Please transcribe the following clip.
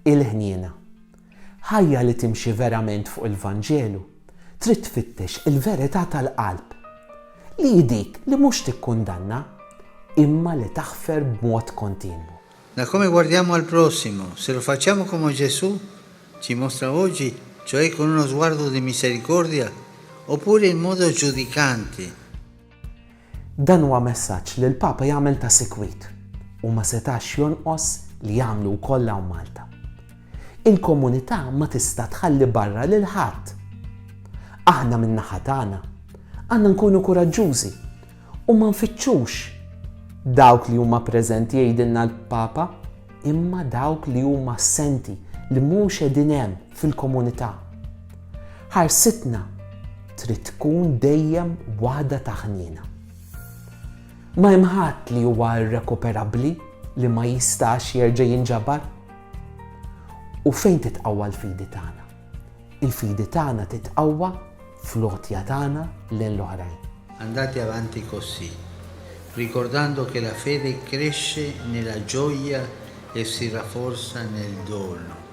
il-ħniena. Ħajja li timxi verament fuq il-Vanġelu trid tfittex il-verità tal-qalb. Li dik li mhux tikkundanna imma li taħfer b'mod kontinwu. Da come guardiamo al prossimo, se lo facciamo come Gesù ci mostra oggi, cioè con uno sguardo di misericordia, oppure in modo giudicante. Dan huwa messaġġ li l-Papa jagħmel ta' sikwit u ma setax jonqos li jagħmlu wkoll hawn Malta. Il-komunità ma tista' tħalli barra lil ħadd. Aħna min-naħa tagħna għandna nkunu kuraġġużi u ma nfittxux dawk li huma preżenti jgħidilna l-Papa imma dawk li huma assenti li mhux qegħdin hemm fil-komunità. Ħarsitna trid tkun dejjem waħda ta' ħniena. Ma hemm ħadd li huwa irrekuperabbli li ma jistax jerġa' jinġabar. U fejn titqawwa l-fidi tagħna? Il-fidi tagħna titqawwa fl-għotja tagħna lill-oħrajn. Andate avanti così, ricordando che la fede cresce nella gioia e si rafforza nel dono.